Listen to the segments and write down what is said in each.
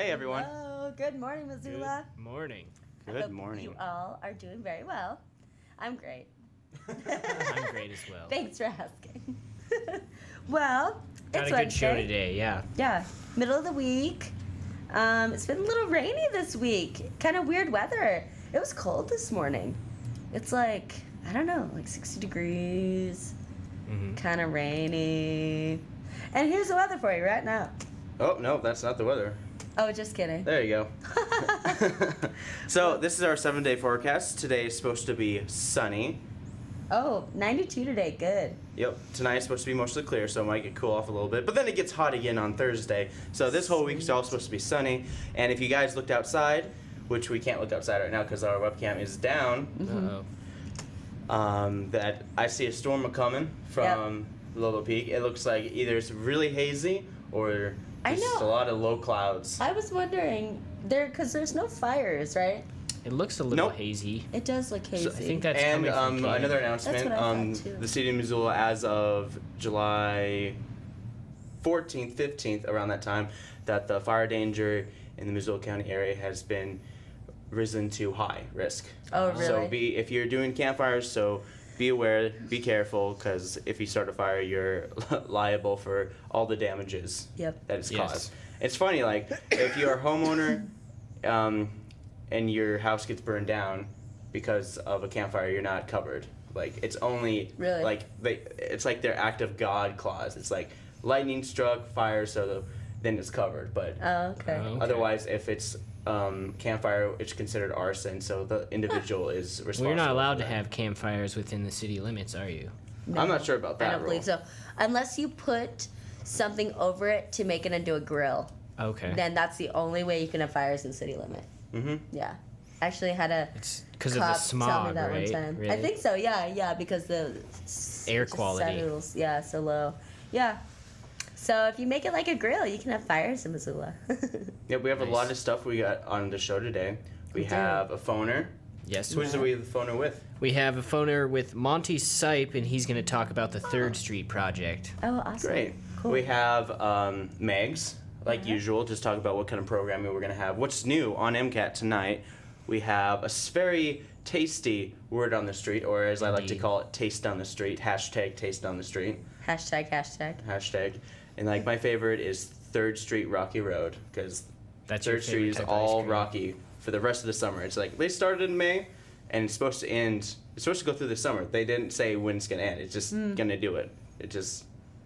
Hey everyone. Hello. Good morning, Missoula. Good morning. Good morning. You all are doing very well. I'm great. I'm great as well. Thanks for asking. Well, Got it's a good Wednesday. show today, yeah. Yeah, middle of the week. It's been a little rainy this week. Kind of weird weather. It was cold this morning. It's like, I don't know, like 60 degrees. Kind of rainy. And here's the weather for you right now. Oh, no, that's not the weather. Oh, just kidding. There you go. So, this is our 7-day forecast. Today is supposed to be sunny. Oh, 92 today. Good. Yep, tonight is supposed to be mostly clear, so it might get cool off a little bit. But then it gets hot again on Thursday. So this whole week is all supposed to be sunny. And if you guys looked outside, which we can't look outside right now because our webcam is down, that I see a storm a-coming from Lolo Peak. It looks like either it's really hazy or just a lot of low clouds. I was wondering, because there's no fires, right? It looks a little hazy. It does look hazy. So I think that's And coming from Canada. another announcement, That's what I thought, too. the city of Missoula, as of July 14th, 15th, around that time, that the fire danger in the Missoula County area has been risen to high risk. Oh, really? So if you're doing campfires, so be aware, be careful, because if you start a fire, you're liable for all the damages that it's caused. It's funny, like, if you're a homeowner, and your house gets burned down because of a campfire, you're not covered. Like, it's only it's like their act of God clause. It's like lightning struck, fire, so then it's covered. But otherwise, if it's campfire, it's considered arson, so the individual is responsible. Well, you're not allowed to have campfires within the city limits, are you? No, I'm not sure about that. I don't believe so. Unless you put something over it to make it into a grill. Okay. Then that's the only way you can have fires in city limit. Yeah. Actually had a It's because of cop the smog, tell me that right? one time. Really? I think so, yeah, because the Air just quality. settles, so low. Yeah. So if you make it like a grill, you can have fires in Missoula. Yeah, we have a lot of stuff we got on the show today. We have a phoner. Yes. Who's we the phoner with? We have a phoner with Monty Sipe, and he's going to talk about the 3rd Street project. Oh, awesome. Great. Cool. We have Megs, like usual, just talk about what kind of programming we're going to have. What's new on MCAT tonight? We have a very tasty word on the street, or as I like to call it, taste on the street. Hashtag taste on the street. Hashtag. And like my favorite is 3rd Street Rocky Road, because 3rd Street is all rocky for the rest of the summer. It's like they started in May, and it's supposed to end. It's supposed to go through the summer. They didn't say when it's gonna end. It's just gonna do it. It's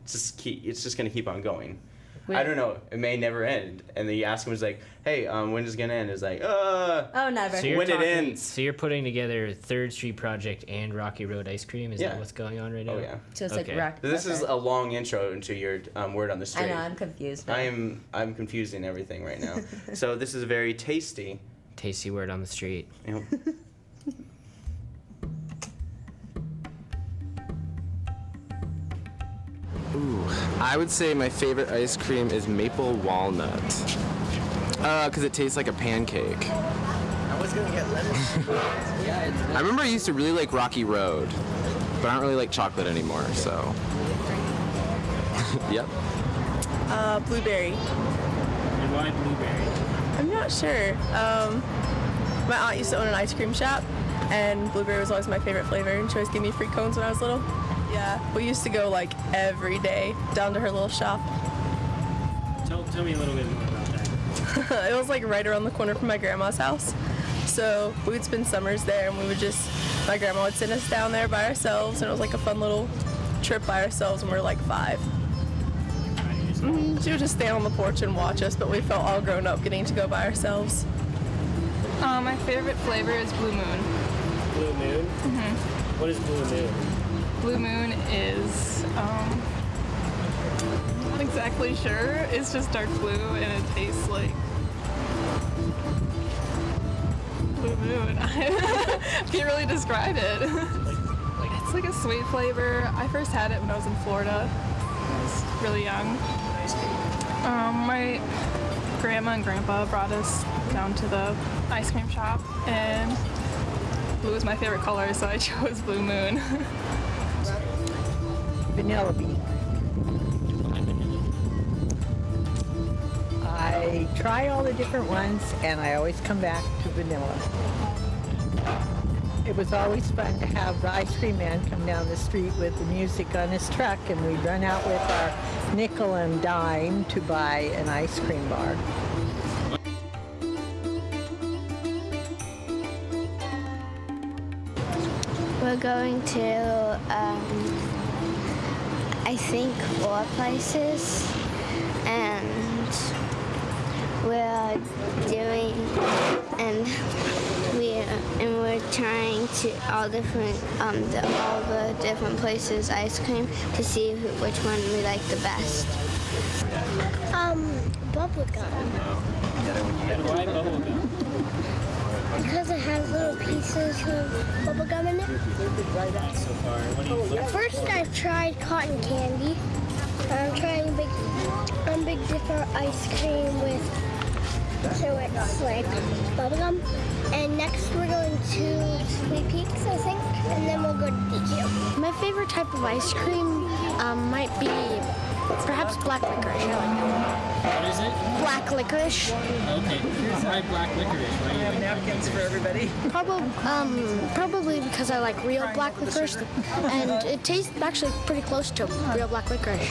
just gonna keep on going. I don't know. It may never end. And then you ask him, it's like, hey, when is it gonna end? It's like, oh, never. So when it ends. So you're putting together 3rd Street project and Rocky Road ice cream? Is that what's going on right now? Oh yeah. So it's like rock. This is a long intro into your word on the street. I know. I'm confused. Now. I'm confusing everything right now. So this is a very tasty word on the street. You know, Ooh, I would say my favorite ice cream is maple walnut. Because it tastes like a pancake. I was gonna get lettuce. I remember I used to really like Rocky Road, but I don't really like chocolate anymore, so. Yep. Blueberry. And why blueberry? I'm not sure. My aunt used to own an ice cream shop, and blueberry was always my favorite flavor, and she always gave me free cones when I was little. Yeah, we used to go like every day down to her little shop. Tell me a little bit more about that. It was like right around the corner from my grandma's house. So we would spend summers there, and my grandma would send us down there by ourselves, and it was like a fun little trip by ourselves when we were like 5. She would just stand on the porch and watch us, but we felt all grown up getting to go by ourselves. My favorite flavor is Blue Moon. Blue Moon? Mm-hmm. What is Blue Moon? Blue Moon is, I'm not exactly sure. It's just dark blue and it tastes like Blue Moon. I can't really describe it. It's like a sweet flavor. I first had it when I was in Florida. I was really young. My grandma and grandpa brought us down to the ice cream shop, and blue is my favorite color, so I chose Blue Moon. Vanilla bean. I I try all the different ones, and I always come back to vanilla. It was always fun to have the ice cream man come down the street with the music on his truck, and we'd run out with our nickel and dime to buy an ice cream bar. We're going to, I think, 4 places, and we're doing, we're trying to all the different places ice cream to see which one we like the best. Bubblegum. Why bubblegum? Because it has little pieces of bubblegum in it. So far, what do you think? First I tried cotton candy. I'm trying Big Dipper ice cream so it's like bubblegum. And next we're going to Sweet Peaks, I think, and then we'll go to DQ. My favorite type of ice cream might be perhaps black licorice. I like that. What is it? Black licorice. Okay. Why black licorice? Why do you have napkins for everybody? Probably because I like real black licorice, and it tastes actually pretty close to real black licorice.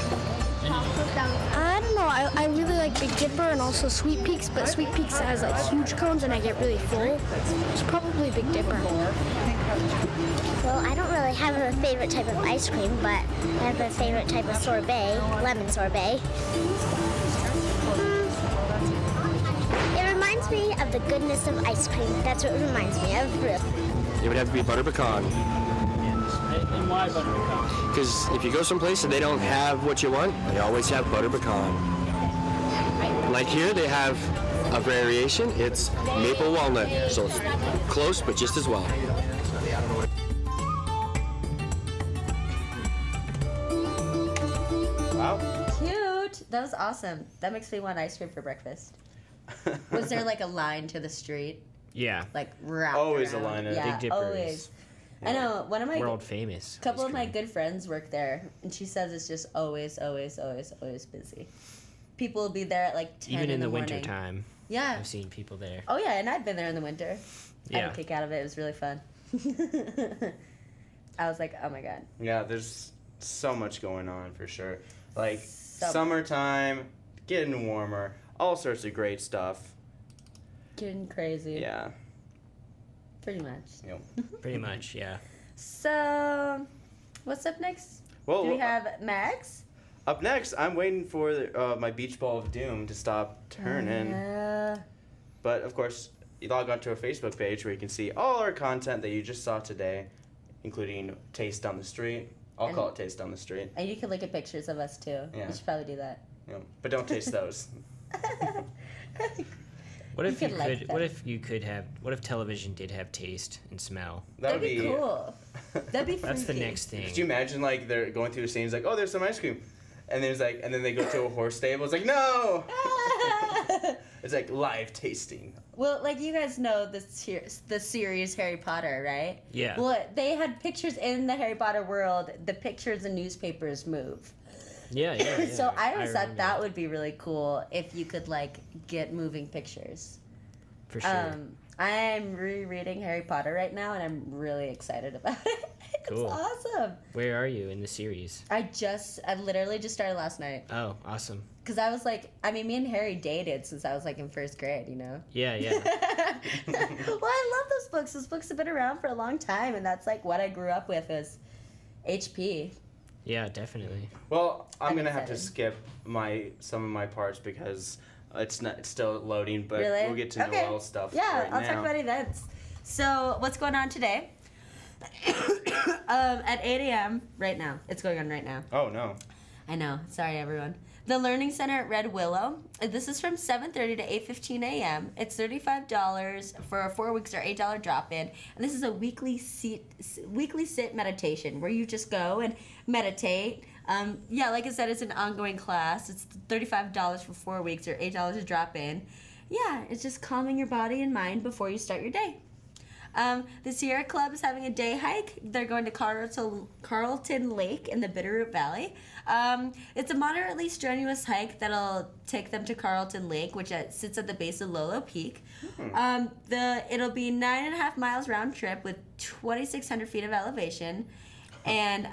I don't know. I really like Big Dipper and also Sweet Peaks, but Sweet Peaks has like huge cones and I get really full. It's probably Big Dipper. Well, I don't really have a favorite type of ice cream, but I have a favorite type of sorbet, lemon sorbet. It reminds me of the goodness of ice cream. That's what it reminds me of. It would have to be butter pecan. And why butter pecan? Because if you go someplace and they don't have what you want, they always have butter pecan. Like here, they have a variation. It's maple walnut, so it's close, but just as well. Wow. Cute. That was awesome. That makes me want ice cream for breakfast. Was there like a line to the street? Yeah. Like wrapped Always around? a line. Yeah, Big Dippers. always. I know. One of my World famous. couple of my good friends work there, and she says it's just always busy. People will be there at like 10 Even in the morning. winter time. Yeah. I've seen people there. Oh yeah, and I've been there in the winter. I had Yeah. a kick out of it. It was really fun. I was like, oh my god. Yeah, there's so much going on for sure. Like So- summertime, getting warmer, all sorts of great stuff. Getting crazy. Yeah. Pretty much. Yep. Pretty much, yeah. So, what's up next? Well, Do we have Max? up next, I'm waiting for my beach ball of doom to stop turning. But of course, you log onto our Facebook page where you can see all our content that you just saw today, including Taste on the Street. I'll call it Taste on the Street. And you can look at pictures of us too. Yeah. You should probably do that. Yeah. But don't taste those. What if You you could like could? that. What if you could have? What if television did have taste and smell? That would That'd be cool. That'd be freaky. That's the next thing. Could you imagine like they're going through a scene, it's like, oh, there's some ice cream, and there's like, and then they go to a horse stable. It's like, no. It's like live tasting. Well, like you guys know the series Harry Potter, right? Yeah. Well, they had pictures in the Harry Potter world. The pictures and newspapers move. Yeah. So I always thought remember that would be really cool if you could like get moving pictures. for sure. I'm rereading Harry Potter right now, and I'm really excited about it. It's Cool. awesome. Where are you in the series? I literally just started last night. Oh, awesome. Because I was like, I mean, me and Harry dated since I was like in first grade, you know? Yeah. Well, I love those books. Those books have been around for a long time, and that's like what I grew up with is HP. Yeah, definitely. Well, I'm I'm gonna have to excited. skip some of my parts because it's still loading, but Really? we'll get to Okay. Noel stuff. Yeah, right I'll now. talk about events. So, what's going on today? At 8 a.m. right now. It's going on right now. Oh no. I know. Sorry, everyone. The Learning Center at Red Willow. This is from 7:30 to 8:15 a.m. It's $35 for 4 weeks or $8 drop-in. And this is a weekly sit meditation where you just go and meditate. Yeah, like I said, it's an ongoing class. It's $35 for 4 weeks or $8 a drop-in. Yeah, it's just calming your body and mind before you start your day. The Sierra Club is having a day hike. They're going to Carlton Lake in the Bitterroot Valley. It's a moderately strenuous hike that'll take them to Carlton Lake, which sits at the base of Lolo Peak. It'll be 9.5 miles round trip with 2,600 feet of elevation. And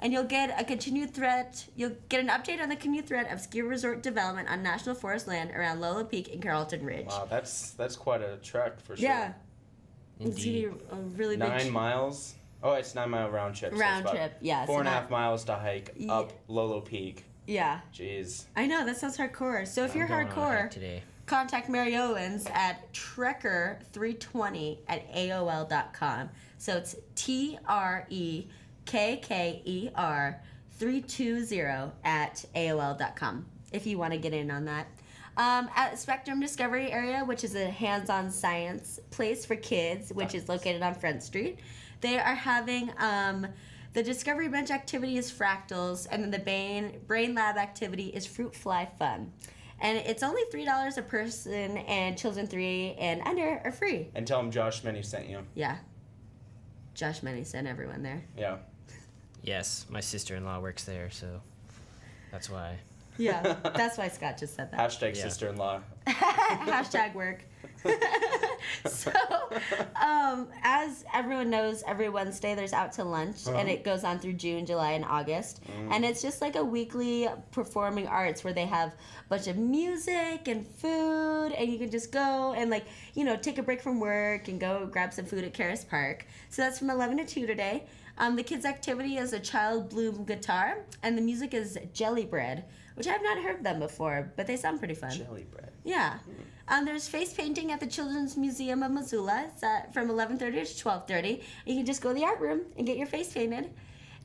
and you'll get an update on the continued threat of ski resort development on national forest land around Lolo Peak and Carlton Ridge. Wow, that's quite a trek for sure. Yeah. Indeed. It's a really big 9 miles? Oh, it's 9 mile round trip. Round trip, yeah. 4.5 miles to hike up Lolo Peak. Yeah. Jeez. I know, that sounds hardcore. So if you're hardcore, contact Mary Owens at trekker320@AOL.com. So it's TREKKER320@AOL.com if you want to get in on that. At Spectrum Discovery Area, which is a hands-on science place for kids, which is located on Front Street, they are having the Discovery Bench activity is fractals, and then the Brain Lab activity is Fruit Fly Fun. And it's only $3 a person, and children 3 and under are free. And tell them Josh Many sent you. Yeah. Josh Many sent everyone there. Yeah. Yes, my sister-in-law works there, so that's why. Yeah, that's why Scott just said that. Hashtag sister-in-law. Hashtag work. So, as everyone knows, every Wednesday there's Out to Lunch, and it goes on through June, July, and August. And it's just like a weekly performing arts where they have a bunch of music and food, and you can just go and, like, you know, take a break from work and go grab some food at Karis Park. So that's from 11 to 2 today. The kids' activity is a child bloom guitar, and the music is Jelly Bread, which I've not heard them before, but they sound pretty fun. Jelly Bread. Yeah. There's face painting at the Children's Museum of Missoula. It's from 11:30 to 12:30. You can just go to the art room and get your face painted.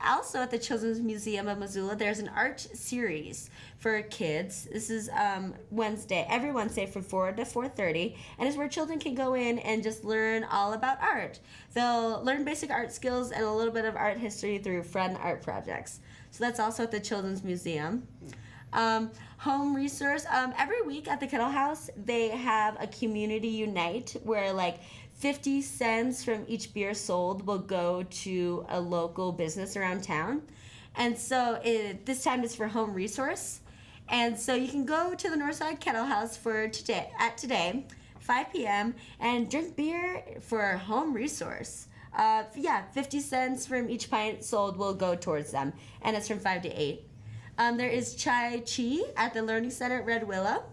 Also at the Children's Museum of Missoula, there's an art series for kids. This is every Wednesday from 4 to 4:30, and it's where children can go in and just learn all about art. They'll learn basic art skills and a little bit of art history through fun art projects. So that's also at the Children's Museum. Home resource. Every week at the Kettle House, they have a community unite where like 50 cents from each beer sold will go to a local business around town. And so this time it's for home resource. And so you can go to the Northside Kettle House for today, 5 p.m., and drink beer for home resource. 50 cents from each pint sold will go towards them, and it's from 5 to 8. There is Chai Chi at the Learning Center at Red Willow.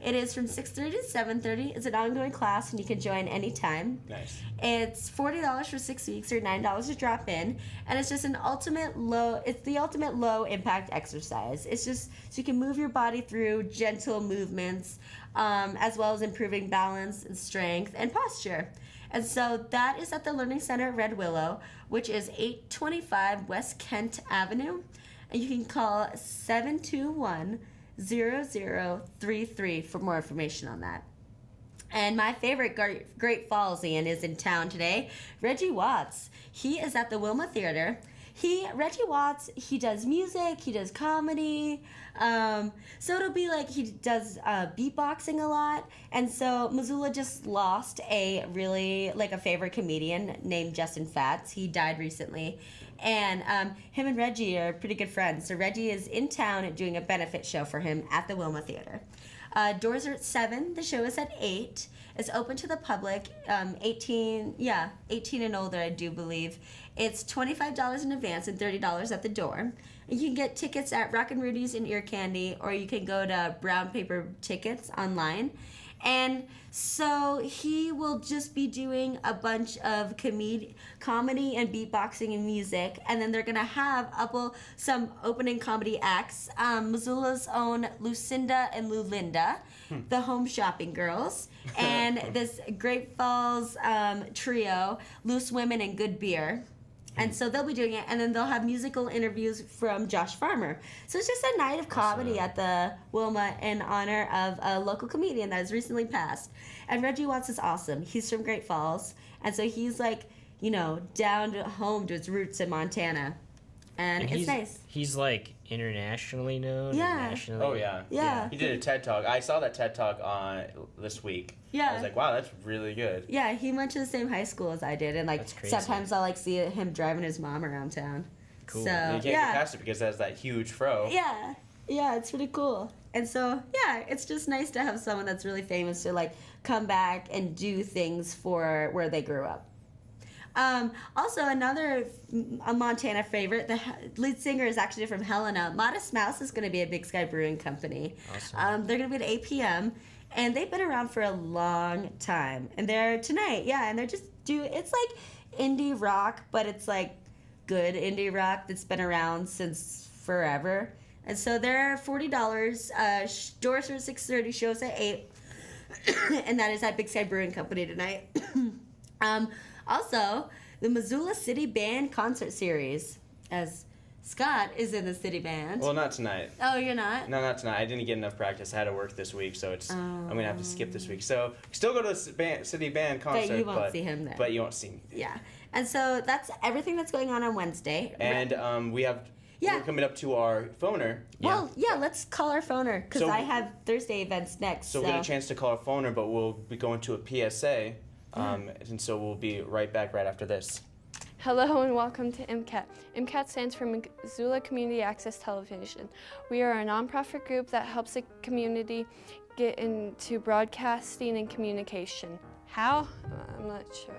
It is from 6:30 to 7:30. It's an ongoing class, and you can join anytime. Nice. It's $40 for 6 weeks or $9 to drop in, and it's just the ultimate low impact exercise. It's just so you can move your body through gentle movements, as well as improving balance and strength and posture. And so that is at the Learning Center at Red Willow, which is 825 West Kent Avenue. And you can call 721-0033 for more information on that. And my favorite Great Fallsian is in town today, Reggie Watts. He is at the Wilma Theater. Reggie Watts, he does music, he does comedy. So it'll be like he does beatboxing a lot. And so Missoula just lost a favorite comedian named Justin Fatz. He died recently. And him and Reggie are pretty good friends. So Reggie is in town doing a benefit show for him at the Wilma Theater. Doors are at 7. The show is at 8. It's open to the public, 18 and older, I do believe. It's $25 in advance and $30 at the door. You can get tickets at Rockin' Rudy's and Ear Candy, or you can go to Brown Paper Tickets online. And so he will just be doing a bunch of comedy and beatboxing and music, and then they're going to have some opening comedy acts. Missoula's own Lucinda and Lulinda, the Home Shopping Girls, and this Great Falls trio, Loose Women and Good Beer. And so they'll be doing it, and then they'll have musical interviews from Josh Farmer. So it's just a night of comedy at the Wilma in honor of a local comedian that has recently passed. And Reggie Watts is awesome. He's from Great Falls, and so he's like, down to home to his roots in Montana. And it's nice. He's like internationally known. Yeah. Nationally. Oh yeah. Yeah. He did a TED Talk. I saw that TED Talk on this week. Yeah. I was like, wow, that's really good. Yeah, he went to the same high school as I did, and like That's crazy. sometimes I'll like see him driving his mom around town. Cool. So And you can't get past it because it has that huge fro. Yeah. Yeah, it's pretty cool. And so, yeah, it's just nice to have someone that's really famous to like come back and do things for where they grew up. Also, another Montana favorite, the lead singer is actually from Helena. Modest Mouse is going to be at Big Sky Brewing Company. Awesome. They're going to be at 8 p.m. And they've been around for a long time. And they're tonight, yeah, and they're just it's like indie rock, but it's like good indie rock that's been around since forever. And so they're $40. Doors are 6:30, shows at 8. And that is at Big Sky Brewing Company tonight. Also, the Missoula City Band Concert Series, as Scott is in the city band. Well, not tonight. Oh, you're not? No, not tonight. I didn't get enough practice. I had to work this week, so I'm going to have to skip this week. So, still go to the city band concert, But you won't see him there. But you won't see me. Yeah. And so that's everything that's going on Wednesday. And we're coming up to our phoner. Well, yeah, let's call our phoner, because So- I have Thursday events next. So we'll get a chance to call our phoner, but we'll be going to a PSA. And so we'll be right back right after this. Hello and welcome to MCAT. MCAT stands for Missoula Community Access Television. We are a nonprofit group that helps the community get into broadcasting and communication. How? I'm not sure.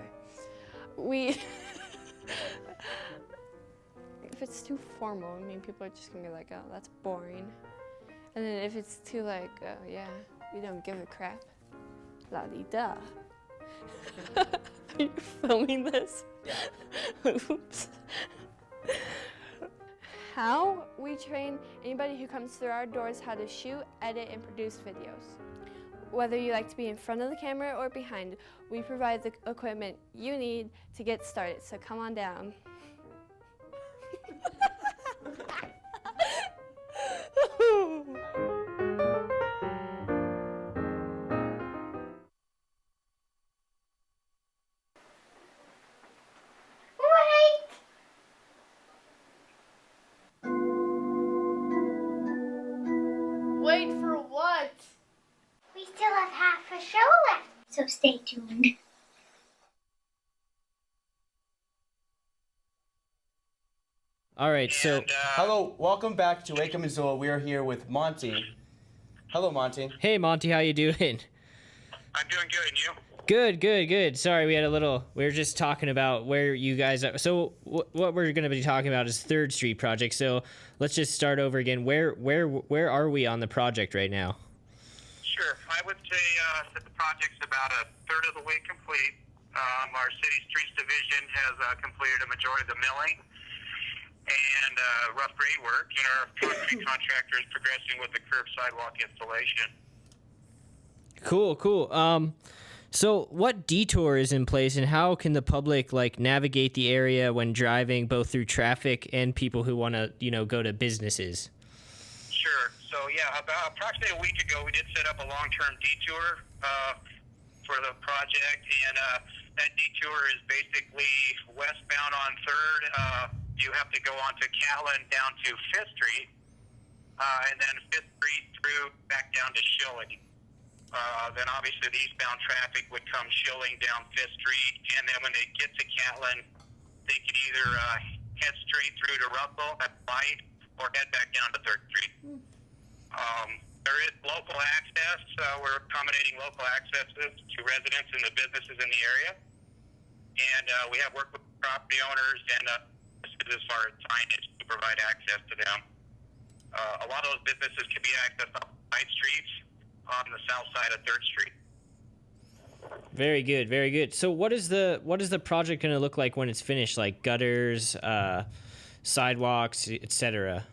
If it's too formal, I mean, people are just gonna be like, oh, that's boring. And then if it's too like, oh yeah, we don't give a crap, la-di-da. Are you filming this? Oops. How? We train anybody who comes through our doors how to shoot, edit, and produce videos. Whether you like to be in front of the camera or behind, we provide the equipment you need to get started, so come on down. Wait for what? We still have half a show left, so stay tuned. All right, so hello, welcome back to Up Missoula. We are here with Monty. Hello, Monty. Hey, Monty, how you doing? I'm doing good, and you? Good. Sorry, we were just talking about where you guys are. So what we're going to be talking about is Third Street Project. So let's just start over again. Where are we on the project right now? Sure. I would say that the project's about a third of the way complete. Our City Streets Division has completed a majority of the milling and rough grade work, and our concrete contractor is progressing with the curb sidewalk installation. Cool. So what detour is in place, and how can the public navigate the area when driving, both through traffic and people who want to, go to businesses? Sure. So yeah, about approximately a week ago, we did set up a long-term detour for the project, and that detour is basically westbound on 3rd. You have to go onto Catlin down to 5th Street, and then 5th Street through back down to Schilling. Then obviously the eastbound traffic would come Schilling down 5th Street, and then when they get to Catlin, they could either head straight through to Russell at Light or head back down to 3rd Street. There is local access. We're accommodating local accesses to residents and the businesses in the area. And we have worked with property owners and as far as signage to provide access to them. A lot of those businesses can be accessed off side streets on the south side of 3rd Street. Very good. So what is the project going to look like when it's finished? Like gutters, sidewalks, etc.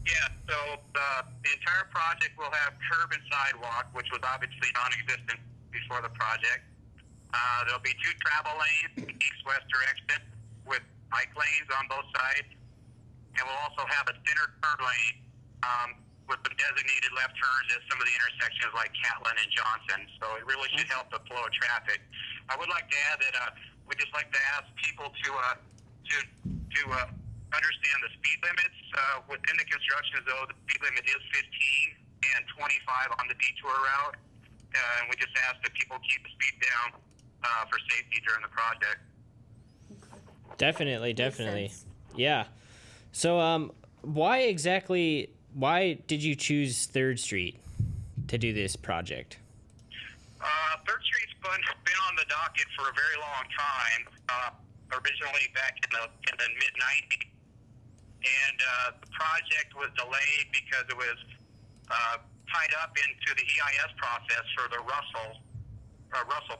Yeah, so the entire project will have curb and sidewalk, which was obviously non-existent before the project. There'll be 2 travel lanes, east-west direction, with bike lanes on both sides. And we'll also have a center turn lane with some designated left turns at some of the intersections like Catlin and Johnson. So it really should help the flow of traffic. I would like to add that we'd just like to ask people to understand the speed limits. Within the construction zone, the speed limit is 15 and 25 on the detour route. And we just ask that people keep the speed down for safety during the project. Definitely. Yeah. So, why did you choose 3rd Street to do this project? 3rd Street's been on the docket for a very long time, originally back in the mid-90s. And the project was delayed because it was tied up into the EIS process for the Russell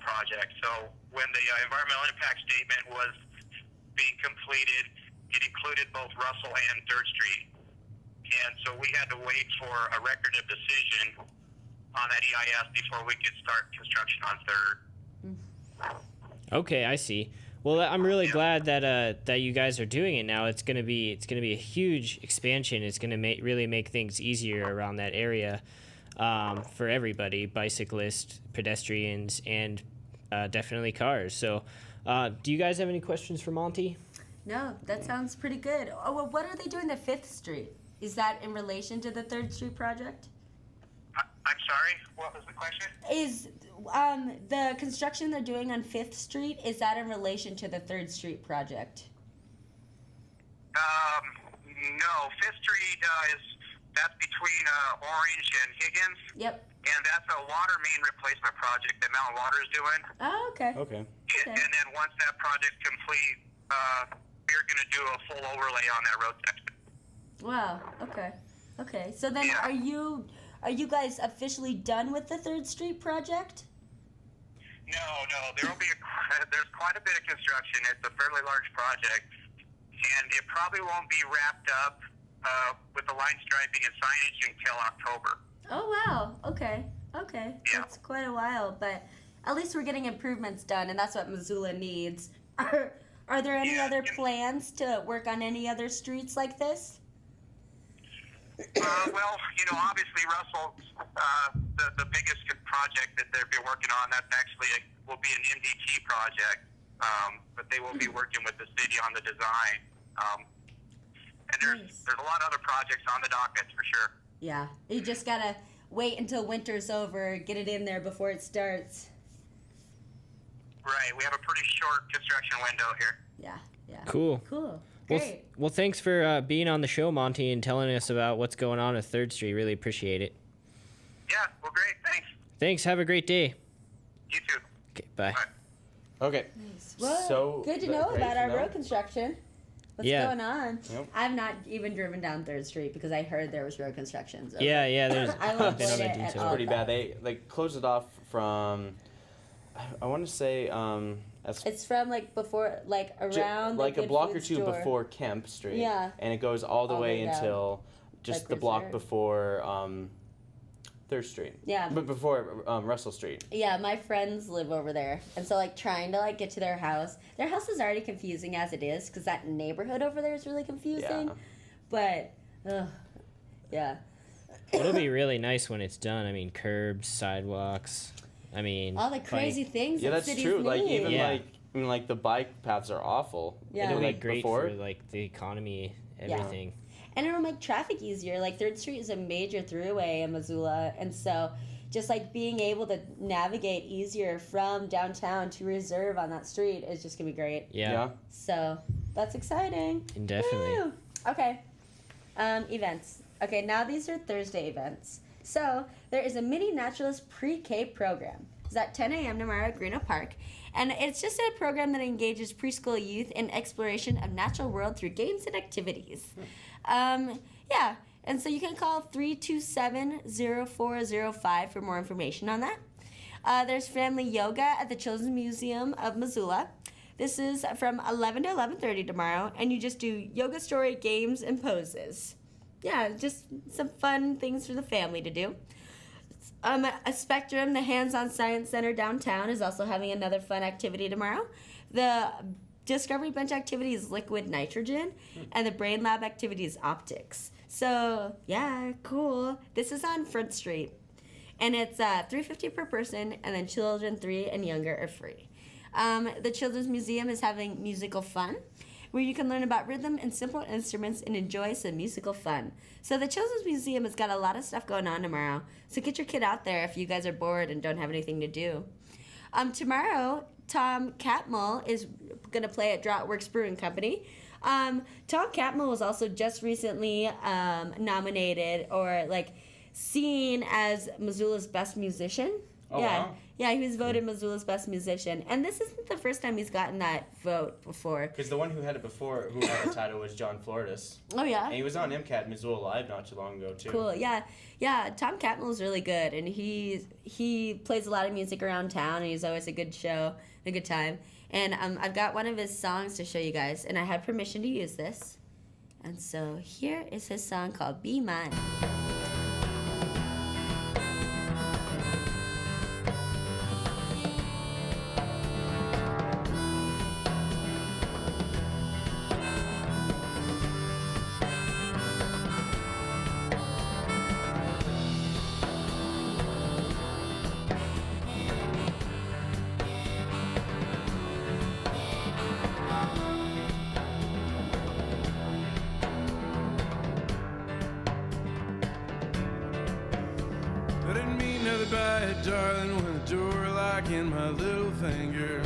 project. So when the environmental impact statement was being completed, it included both Russell and 3rd Street. And so we had to wait for a record of decision on that EIS before we could start construction on 3rd. Okay, I see. Well, I'm really glad that you guys are doing it now. It's gonna be a huge expansion. It's gonna really make things easier around that area for everybody, bicyclists, pedestrians, and definitely cars. So, do you guys have any questions for Monty? No, that sounds pretty good. Oh, well, what are they doing to 5th Street? Is that in relation to the 3rd Street project? I'm sorry, what was the question? Is the construction they're doing on 5th Street, is that in relation to the 3rd Street project? No, 5th Street that's between Orange and Higgins. Yep. And that's a water main replacement project that Mountain Water is doing. Oh, okay. Okay. And then once that project's complete, we're going to do a full overlay on that road section. Wow. Okay. So then, are you guys officially done with the 3rd Street project? No. There's quite a bit of construction. It's a fairly large project, and it probably won't be wrapped up with the line striping and signage until October. Oh wow. Okay. Yeah. That's quite a while, but at least we're getting improvements done, and that's what Missoula needs. Are there any other plans to work on any other streets like this? Well, obviously Russell, the biggest project that they've been working on, that's actually will be an MDT project, but they will be working with the city on the design. And there's a lot of other projects on the docket for sure. Yeah, you just gotta wait until winter's over, get it in there before it starts. Right, we have a pretty short construction window here. Yeah. Cool. Great. Well, thanks for being on the show, Monty, and telling us about what's going on at 3rd Street. Really appreciate it. Yeah, well, great. Thanks. Thanks. Have a great day. You too. Okay, bye. Okay. Nice. Well, So good to know about our road construction. What's Yeah. going on? Yep. I've not even driven down 3rd Street because I heard there was road construction. So Yeah. There's I won't been avoid other it at details. all. Pretty bad. They closed it off from, I want to say, It's from around like the a block or Good two Food store. before Kemp Street. Yeah. And it goes all the All the way way down. until just Like the block Reserve. before 3rd Street. Yeah. But before Russell Street. Yeah, my friends live over there, and so trying to get to their house is already confusing as it is because that neighborhood over there is really confusing. Yeah. But yeah. It'll be really nice when it's done. I mean, curbs, sidewalks. I mean, All the crazy things Yeah, that that's cities true. need. Like even Yeah. the bike paths are awful. Yeah. it'll be Like great before. for the economy, everything. And it'll make traffic easier. 3rd Street is a major throughway in Missoula, and so just being able to navigate easier from downtown to Reserve on that street is just gonna be great. Yeah. So that's exciting. Definitely. Woo! Okay. Events. Okay, now these are Thursday events. So there is a mini naturalist pre-K program. It's at 10 a.m. tomorrow at Greeno Park. And it's just a program that engages preschool youth in exploration of natural world through games and activities. Yeah, and so you can call 327-0405 for more information on that. There's family yoga at the Children's Museum of Missoula. This is from 11 to 11:30 tomorrow, and you just do yoga story, games, and poses. Yeah, just some fun things for the family to do. A Spectrum, the Hands-On Science Center downtown, is also having another fun activity tomorrow. The Discovery Bench activity is liquid nitrogen, and the Brain Lab activity is optics. So, yeah, cool. This is on Front Street, and it's $3.50 per person, and then children 3 and younger are free. The Children's Museum is having musical fun, where you can learn about rhythm and simple instruments and enjoy some musical fun. So the Children's Museum has got a lot of stuff going on tomorrow. So get your kid out there if you guys are bored and don't have anything to do. Tomorrow, Tom Catmull is going to play at Droughtworks Brewing Company. Tom Catmull was also just recently nominated or seen as Missoula's best musician. Oh, yeah. wow. Yeah, he was voted Missoula's best musician. And this isn't the first time he's gotten that vote before. Because the one who had it before, who had the title, was John Floridas. Oh, yeah? And he was on MCAT Missoula Live not too long ago, too. Cool, yeah. Yeah, Tom Catmull is really good, and he plays a lot of music around town, and he's always a good show, a good time. And I've got one of his songs to show you guys, and I had permission to use this. And so here is his song called Be Mine. Darling, when the door lock and my little finger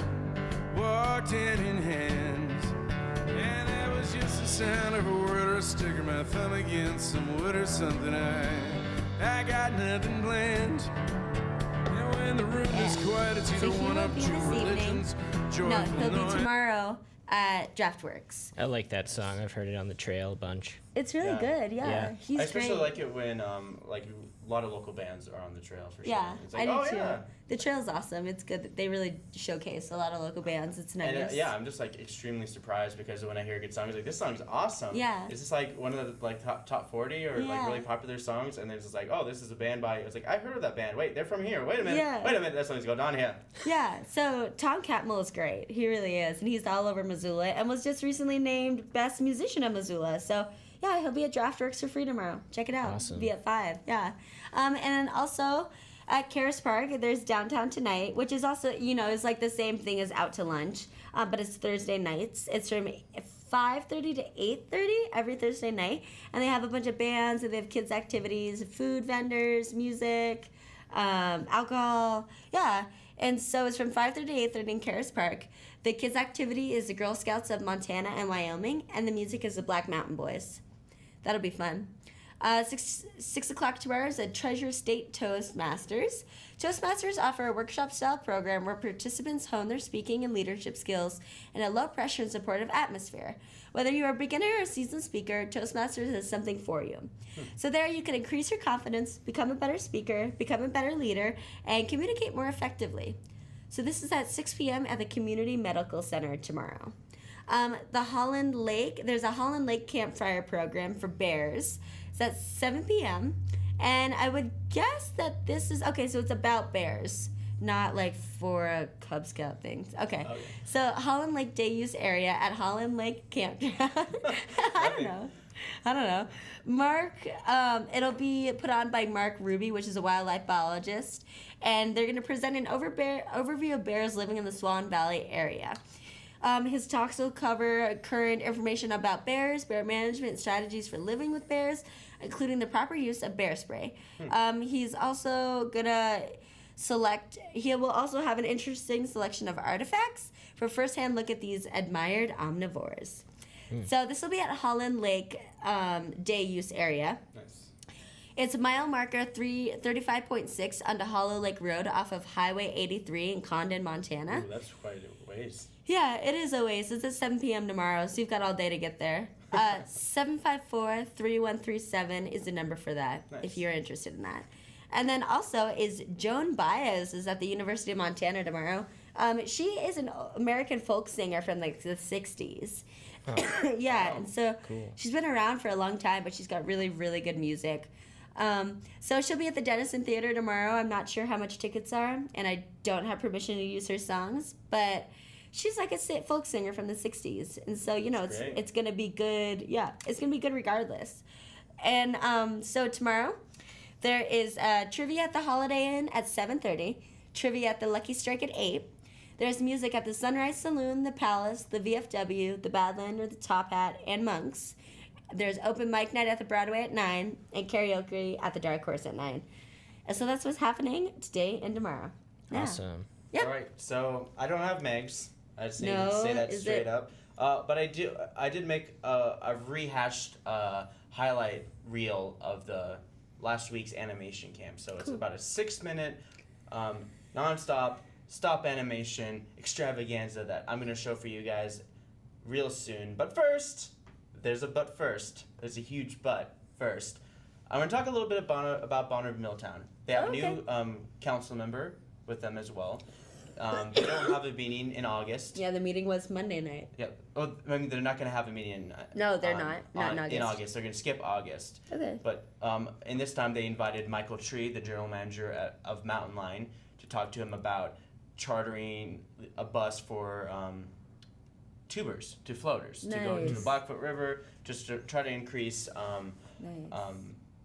walked in hands, and that was just the sound of a word or a stick or my thumb against some wood or something. I got nothing planned. And when the room is quiet, it's either one of two religions. No, he'll be tomorrow at Draftworks. I like that song. I've heard it on the trail a bunch. It's really good. Yeah. He's I especially great. like it when a lot of local bands are on the trail for sure. Yeah, It's like, I do too. Yeah. The trail's awesome. It's good. They really showcase a lot of local bands. It's nice. And I'm just extremely surprised because when I hear a good song, it's like, this song's awesome. Yeah. Is this one of the top 40 or really popular songs? And then it's just like, oh, this is a band by. It's like, I've heard of that band. Wait, they're from here. Wait a minute. Yeah. Wait a minute. That song's going on here. Yeah. So Tom Catmull is great. He really is, and he's all over Missoula, and was just recently named Best Musician of Missoula. So. Yeah, he'll be at Draftworks for free tomorrow. Check it out. Awesome. Be at 5. Yeah. And then also at Karis Park, there's Downtown Tonight, which is also, is like the same thing as Out to Lunch, but it's Thursday nights. It's from 5:30 to 8:30 every Thursday night, and they have a bunch of bands, and they have kids' activities, food vendors, music, alcohol. Yeah. And so it's from 5:30 to 8:30 in Karis Park. The kids' activity is the Girl Scouts of Montana and Wyoming, and the music is the Black Mountain Boys. That'll be fun. 6 o'clock tomorrow is a Treasure State Toastmasters. Toastmasters offer a workshop-style program where participants hone their speaking and leadership skills in a low-pressure and supportive atmosphere. Whether you're a beginner or a seasoned speaker, Toastmasters is something for you. So there you can increase your confidence, become a better speaker, become a better leader, and communicate more effectively. So this is at 6 p.m. at the Community Medical Center tomorrow. There's a Holland Lake campfire program for bears. It's at 7 p.m. And I would guess that this is, so it's about bears, not for a Cub Scout thing. Okay. So Holland Lake Day Use Area at Holland Lake Campground. I don't know. It'll be put on by Mark Ruby, which is a wildlife biologist. And they're going to present an overview of bears living in the Swan Valley area. His talks will cover current information about bears, bear management, and strategies for living with bears, including the proper use of bear spray. He's also gonna he will also have an interesting selection of artifacts for first-hand look at these admired omnivores. So this will be at Holland Lake Day Use Area. Nice. It's mile marker 35.6 on the Hollow Lake Road off of Highway 83 in Condon, Montana. Ooh, that's quite a ways. Yeah, it is a ways. It's at 7 p.m. tomorrow, so you've got all day to get there. 754-3137 is the number for that, if you're interested in that. And then also is Joan Baez is at the University of Montana tomorrow. She is an American folk singer from the 60s. Oh. Yeah, and so cool. She's been around for a long time, but she's got really, really good music. So she'll be at the Denison Theater tomorrow. I'm not sure how much tickets are, and I don't have permission to use her songs, but she's like a folk singer from the 60s. And so, it's going to be good. Yeah, it's going to be good regardless. And so tomorrow, there is trivia at the Holiday Inn at 7:30, trivia at the Lucky Strike at 8. There's music at the Sunrise Saloon, the Palace, the VFW, the Badlander, the Top Hat, and Monks. There's open mic night at the Broadway at 9 and karaoke at the Dark Horse at 9. And so that's what's happening today and tomorrow. Yeah. Awesome. Yep. All right, so I don't have Megs. I just need to say that straight up. But I did make a rehashed highlight reel of the last week's animation camp. So it's about a 6-minute nonstop stop animation extravaganza that I'm going to show for you guys real soon. But first, there's a huge but first. I'm going to talk a little bit about Bonner Milltown. They have a new council member with them as well. They don't have a meeting in August. Yeah, the meeting was Monday night. Yep. Well, I mean, they're not going to have a meeting. No, they're not. Not in August. In August. They're going to skip August. Okay. But in this time, they invited Michael Tree, the general manager of Mountain Line, to talk to him about chartering a bus for tubers to floaters to go to the Blackfoot River, just to try to increase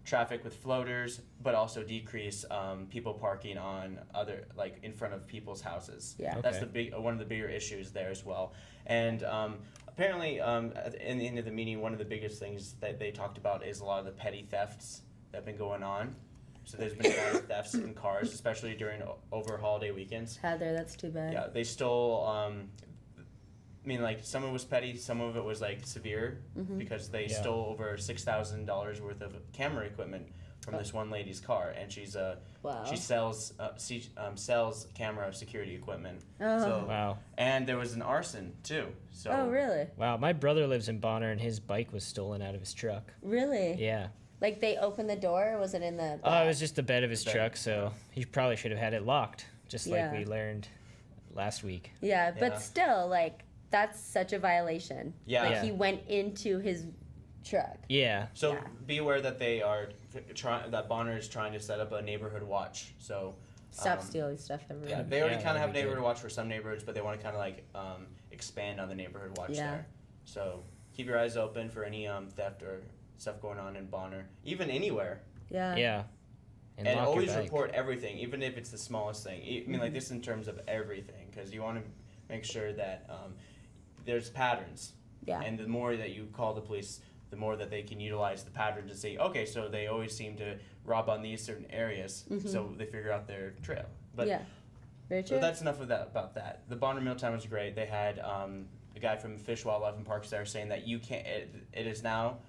traffic with floaters, but also decrease people parking on in front of people's houses. Yeah, that's one of the bigger issues there as well. And apparently, in the end of the meeting, one of the biggest things that they talked about is a lot of the petty thefts that have been going on. So there's been a lot of thefts in cars, especially during over holiday weekends. Heather, that's too bad. Yeah, they stole. I mean, like, some of it was petty, some of it was, like, severe, because they stole over $6,000 worth of camera equipment from this one lady's car, and she sells sells camera security equipment. Oh. So, wow. And there was an arson, too. So. Oh, really? Wow, my brother lives in Bonner, and his bike was stolen out of his truck. Really? Yeah. Like, they opened the door, or was it in the back? Oh, it was just the bed of his truck, so he probably should have had it locked, just like we learned last week. Yeah, but still, like, that's such a violation. Yeah. Like, he went into his truck. Yeah. So be aware that they are that Bonner is trying to set up a neighborhood watch. So stop stealing stuff everywhere. Yeah, they already kind of have neighborhood watch for some neighborhoods, but they want to kind of like expand on the neighborhood watch there. So keep your eyes open for any theft or stuff going on in Bonner, even anywhere. Yeah. Yeah. And always report everything, even if it's the smallest thing. I mean, like this in terms of everything, because you want to make sure that there's patterns. Yeah. And the more that you call the police, the more that they can utilize the pattern to say, okay, so they always seem to rob on these certain areas, so they figure out their trail. But yeah, very true. So that's enough of that about that. The Bonner Milltown was great. They had a guy from Fish, Wildlife, and Parks there saying that you can't. It is now.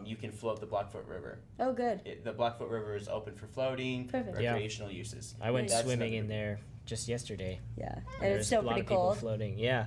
You can float the Blackfoot River. Oh, good. The Blackfoot River is open for floating, recreational uses. I went swimming in there just yesterday. Yeah, and it's still pretty cold. Floating. Yeah,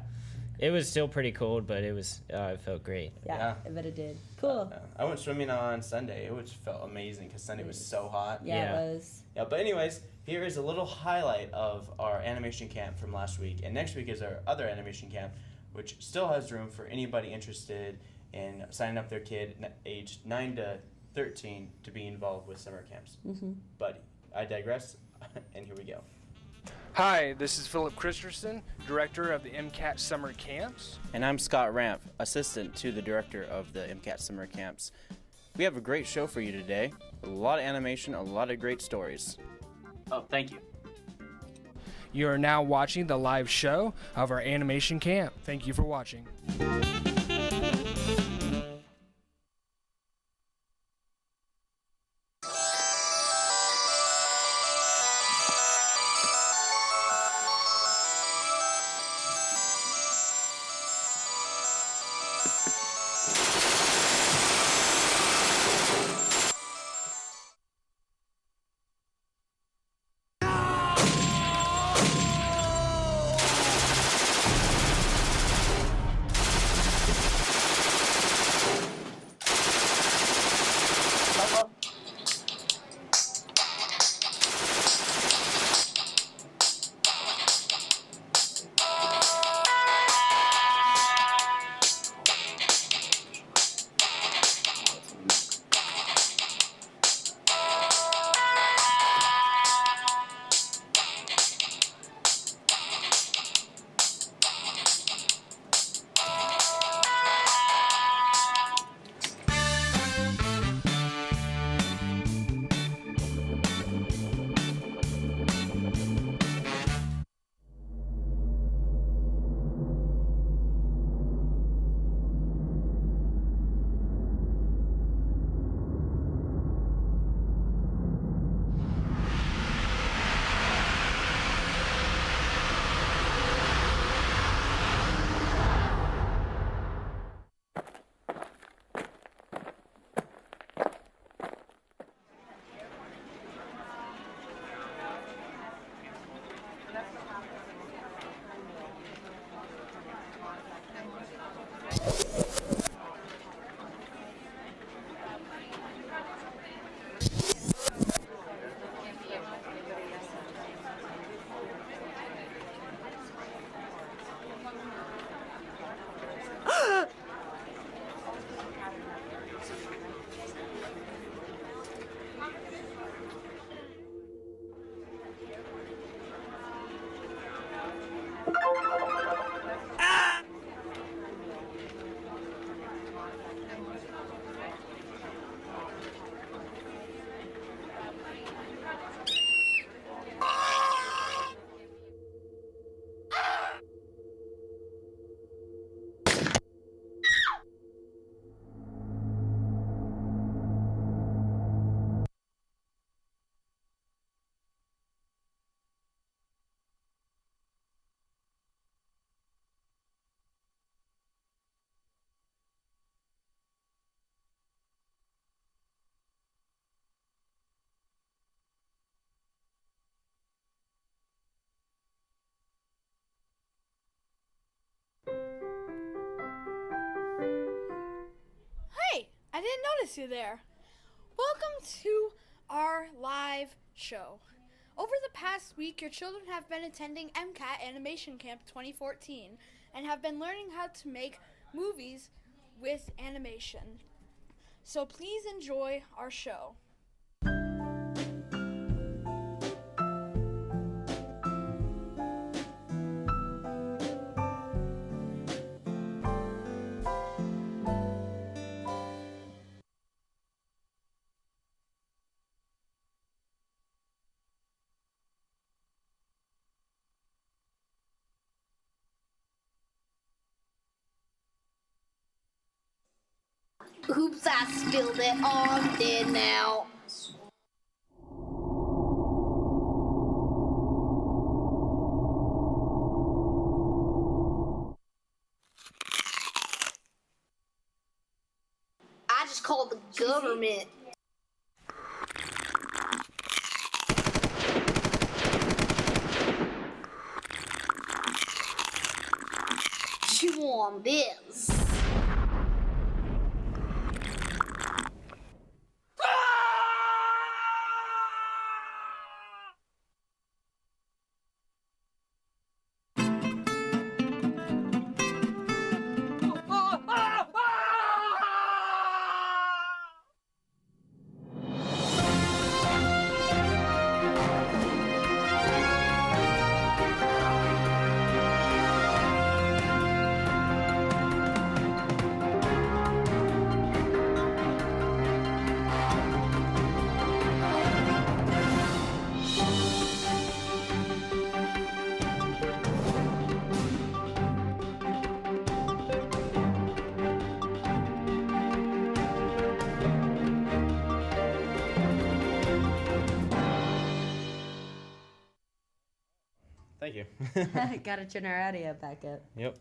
it was still pretty cold, but it was. It felt great. Yeah, I bet it did. Cool. I went swimming on Sunday. It felt amazing because Sunday was so hot. Yeah, it was. Yeah, but anyways, here is a little highlight of our animation camp from last week, and next week is our other animation camp, which still has room for anybody interested in signing up their kid aged 9 to 13 to be involved with summer camps. But I digress, and here we go. Hi, this is Philip Christensen, director of the MCAT Summer Camps. And I'm Scott Ramp, assistant to the director of the MCAT Summer Camps. We have a great show for you today. A lot of animation, a lot of great stories. Oh, thank you. You are now watching the live show of our animation camp. Thank you for watching. I didn't notice you there. Welcome to our live show. Over the past week, your children have been attending MCAT Animation Camp 2014 and have been learning how to make movies with animation. So please enjoy our show. Oops, I spilled it. Oh, I'm dead now. I just called the government. Chew on this. Thank you. Gotta turn our audio back up. Yep.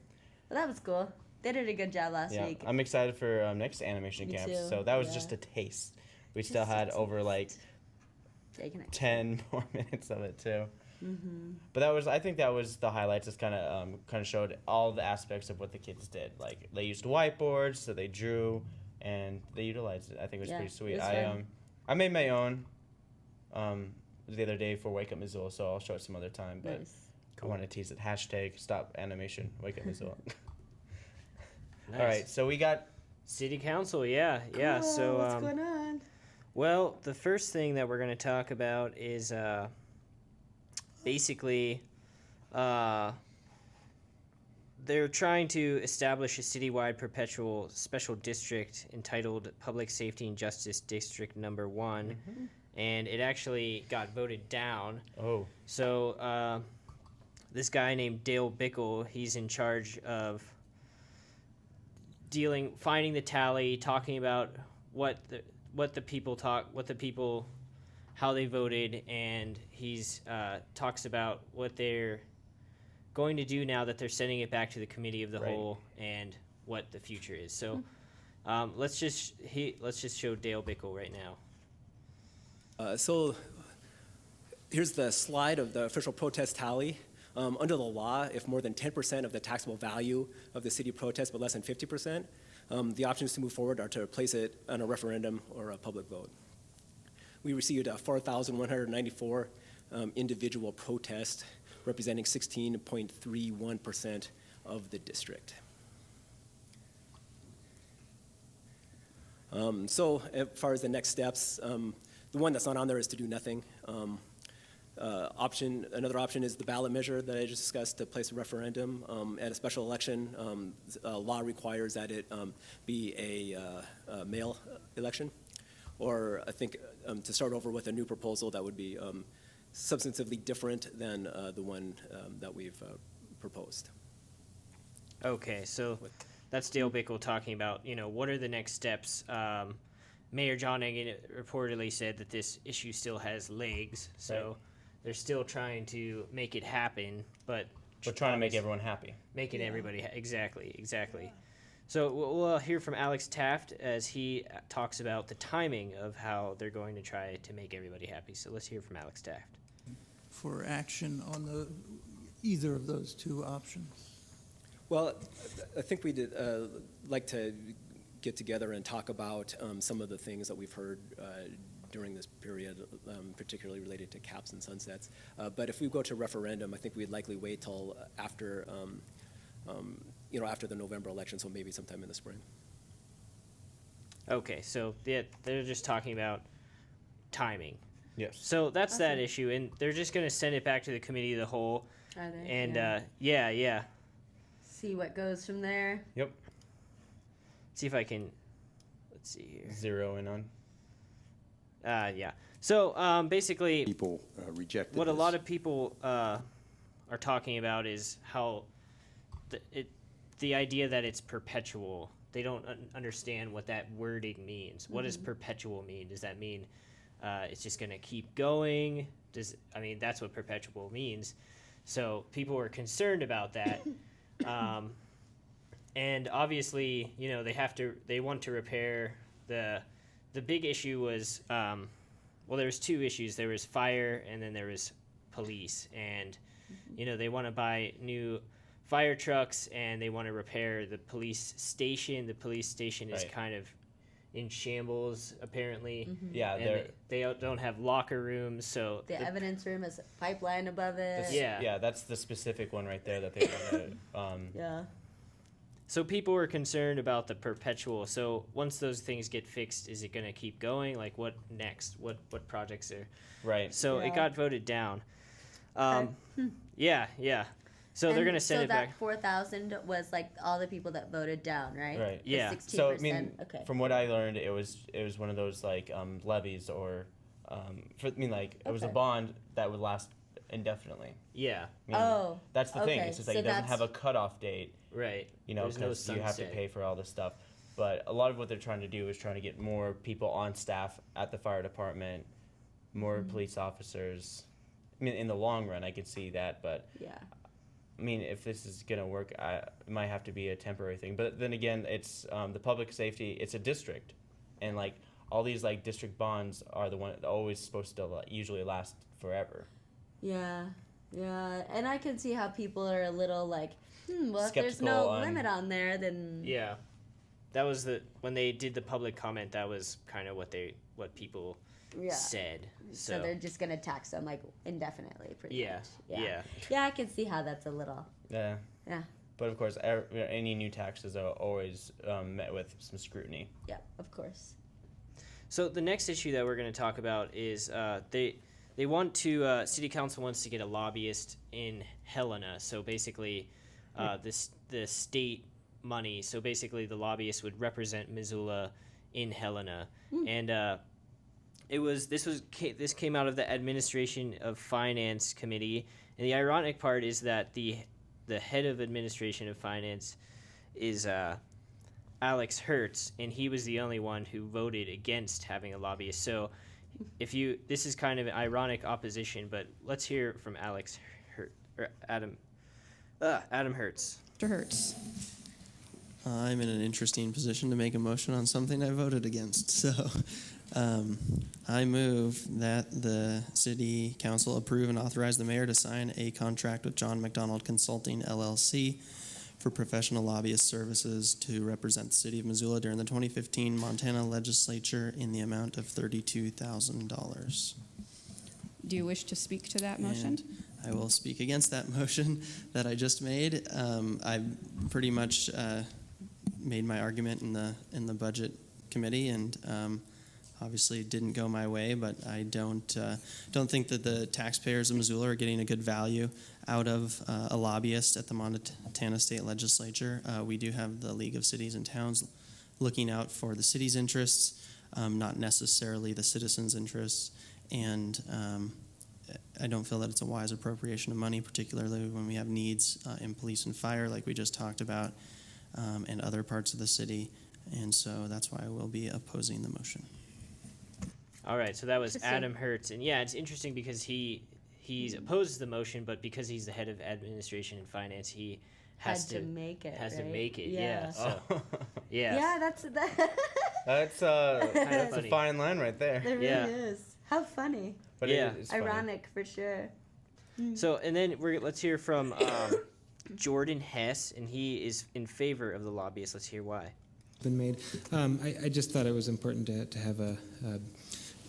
Well, that was cool. They did a good job last week. I'm excited for next animation Me camp. too, So that was just a taste. We still had over like 10 more minutes of it too. Mm-hmm. But I think that was the highlights. Just kind of showed all the aspects of what the kids did. Like they used whiteboards, so they drew and they utilized it. I think it was pretty sweet. I made my own the other day for Wake Up Missoula, so I'll show it some other time. But I want to tease it. # stop animation. Wake Up Missoula. Nice. All right, so we got city council. Yeah. Cool. So what's going on? Well, the first thing that we're going to talk about is basically they're trying to establish a citywide perpetual special district entitled Public Safety and Justice District Number 1, Mm-hmm. and it actually got voted down. Oh. So this guy named Dale Bickle, he's in charge of finding the tally, talking about how they voted, and he's talks about what they're going to do now that they're sending it back to the committee of the whole and what the future is. So let's just show Dale Bickle right now. So here's the slide of the official protest tally. Under the law, if more than 10% of the taxable value of the city protests, but less than 50%, the options to move forward are to place it on a referendum or a public vote. We received 4,194 individual protests, representing 16.31% of the district. So as far as the next steps, the one that's not on there is to do nothing. Another option is the ballot measure that I just discussed, to place a referendum. At a special election, law requires that it be a mail election. Or I think to start over with a new proposal that would be substantively different than the one that we've proposed. Okay, so that's Dale Bickle talking about, what are the next steps. Mayor John Engen reportedly said that this issue still has legs, so they're still trying to make it happen, but we're trying to make everyone happy. Making everybody exactly. So we'll hear from Alex Taft as he talks about the timing of how they're going to try to make everybody happy. So let's hear from Alex Taft. For action on either of those two options? Well, I think we'd like to get together and talk about some of the things that we've heard during this period, particularly related to caps and sunsets. But if we go to referendum, I think we'd likely wait till after, after the November election, so maybe sometime in the spring. Okay, so they're just talking about timing. Yes. So that's that issue, and they're just going to send it back to the committee of the whole. Are they? And yeah. See what goes from there. Yep. See if I can. Let's see here. Zero in on. Yeah. So basically, people rejected what this. a lot of people are talking about is how the idea that it's perpetual. They don't understand what that wording means. What does perpetual mean? Does that mean it's just going to keep going? That's what perpetual means. So people were concerned about that. And obviously, they want to repair the big issue was, there was two issues. There was fire and then there was police. And, they want to buy new fire trucks and they want to repair the police station. The police station is kind of in shambles, apparently. Yeah, and they don't have locker rooms, so the evidence room has a pipeline above it. Yeah, that's the specific one right there that they want to. Yeah. So people were concerned about the perpetual. So once those things get fixed, is it going to keep going? Like what next? What projects are? Right. So it got voted down. Yeah. So they're going to send it back. So that 4,000 was like all the people that voted down, right? Right. The Yeah. 16%? So I mean, okay. from what I learned, it was one of those like levies or, it was a bond that would last indefinitely. Yeah. That's the thing. okay. It's just that So it doesn't have a cutoff date. Right. Because you have to pay for all this stuff. But a lot of what they're trying to do is trying to get more people on staff at the fire department, more police officers. I mean, in the long run, I could see that, but yeah. I mean, if this is gonna work, it might have to be a temporary thing. But then again, it's the public safety. It's a district, and like all these like district bonds are the one always supposed to usually last forever. Yeah, and I can see how people are a little like, well, if there's Skeptical no limit on there, then Yeah, that was when they did the public comment. That was kind of what people said. So they're just gonna tax them like indefinitely, pretty much. Yeah. Yeah, I can see how that's a little. Yeah. Yeah. But of course, any new taxes are always met with some scrutiny. Yeah, of course. So the next issue that we're going to talk about is they want to city council wants to get a lobbyist in Helena. So basically, the state money. So basically, the lobbyist would represent Missoula in Helena, and this came out of the Administration of Finance Committee. And the ironic part is that the head of Administration of Finance is Alex Hertz, and he was the only one who voted against having a lobbyist. So this is kind of an ironic opposition, but let's hear from Adam Hertz. Mr. Hertz. I'm in an interesting position to make a motion on something I voted against. So I move that the City Council approve and authorize the mayor to sign a contract with John McDonald Consulting, LLC, for professional lobbyist services to represent the City of Missoula during the 2015 Montana legislature in the amount of $32,000. Do you wish to speak to that motion? And I will speak against that motion that I just made. I pretty much made my argument in the budget committee, and obviously it didn't go my way. But I don't think that the taxpayers of Missoula are getting a good value out of a lobbyist at the Montana State Legislature. We do have the League of Cities and Towns looking out for the city's interests, not necessarily the citizens' interests, and I don't feel that it's a wise appropriation of money, particularly when we have needs in police and fire, like we just talked about, and other parts of the city. And so that's why I will be opposing the motion. All right, so that was Adam Hertz. And yeah, it's interesting because he opposes the motion, but because he's the head of administration and finance, he has to make it. Has to make it, yeah. So, yeah. Yeah, that's that's a fine line right there. There really is. How funny. But it's ironic for sure. So, and then let's hear from Jordan Hess, and he is in favor of the lobbyist. Let's hear why. Been made. I just thought it was important to have a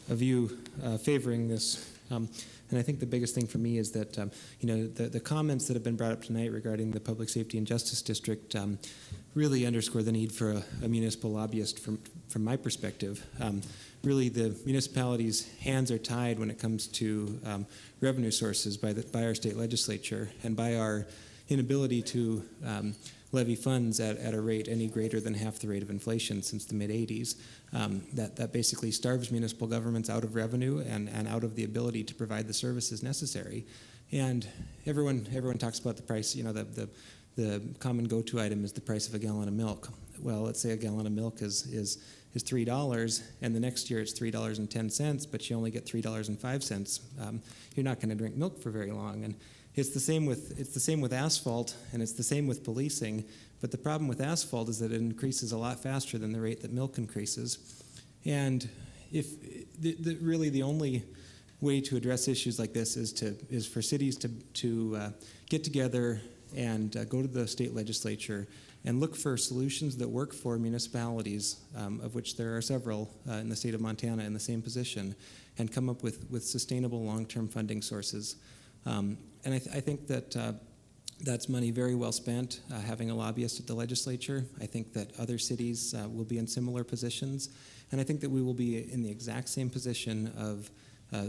view favoring this. And I think the biggest thing for me is that, the comments that have been brought up tonight regarding the Public Safety and Justice District really underscore the need for a municipal lobbyist from my perspective. Really, the municipalities' hands are tied when it comes to revenue sources by our state legislature and by our inability to levy funds at a rate any greater than half the rate of inflation since the mid-'80s. That basically starves municipal governments out of revenue and out of the ability to provide the services necessary. And everyone talks about the price, the common go-to item is the price of a gallon of milk. Well, let's say a gallon of milk is $3, and the next year it's $3.10, but you only get $3.05. You're not going to drink milk for very long. And it's the same with asphalt, and it's the same with policing. But the problem with asphalt is that it increases a lot faster than the rate that milk increases. And if really the only way to address issues like this is for cities to get together and go to the state legislature and look for solutions that work for municipalities, of which there are several in the state of Montana in the same position, and come up with sustainable long-term funding sources. And I think that that's money very well spent, having a lobbyist at the legislature. I think that other cities will be in similar positions. And I think that we will be in the exact same position of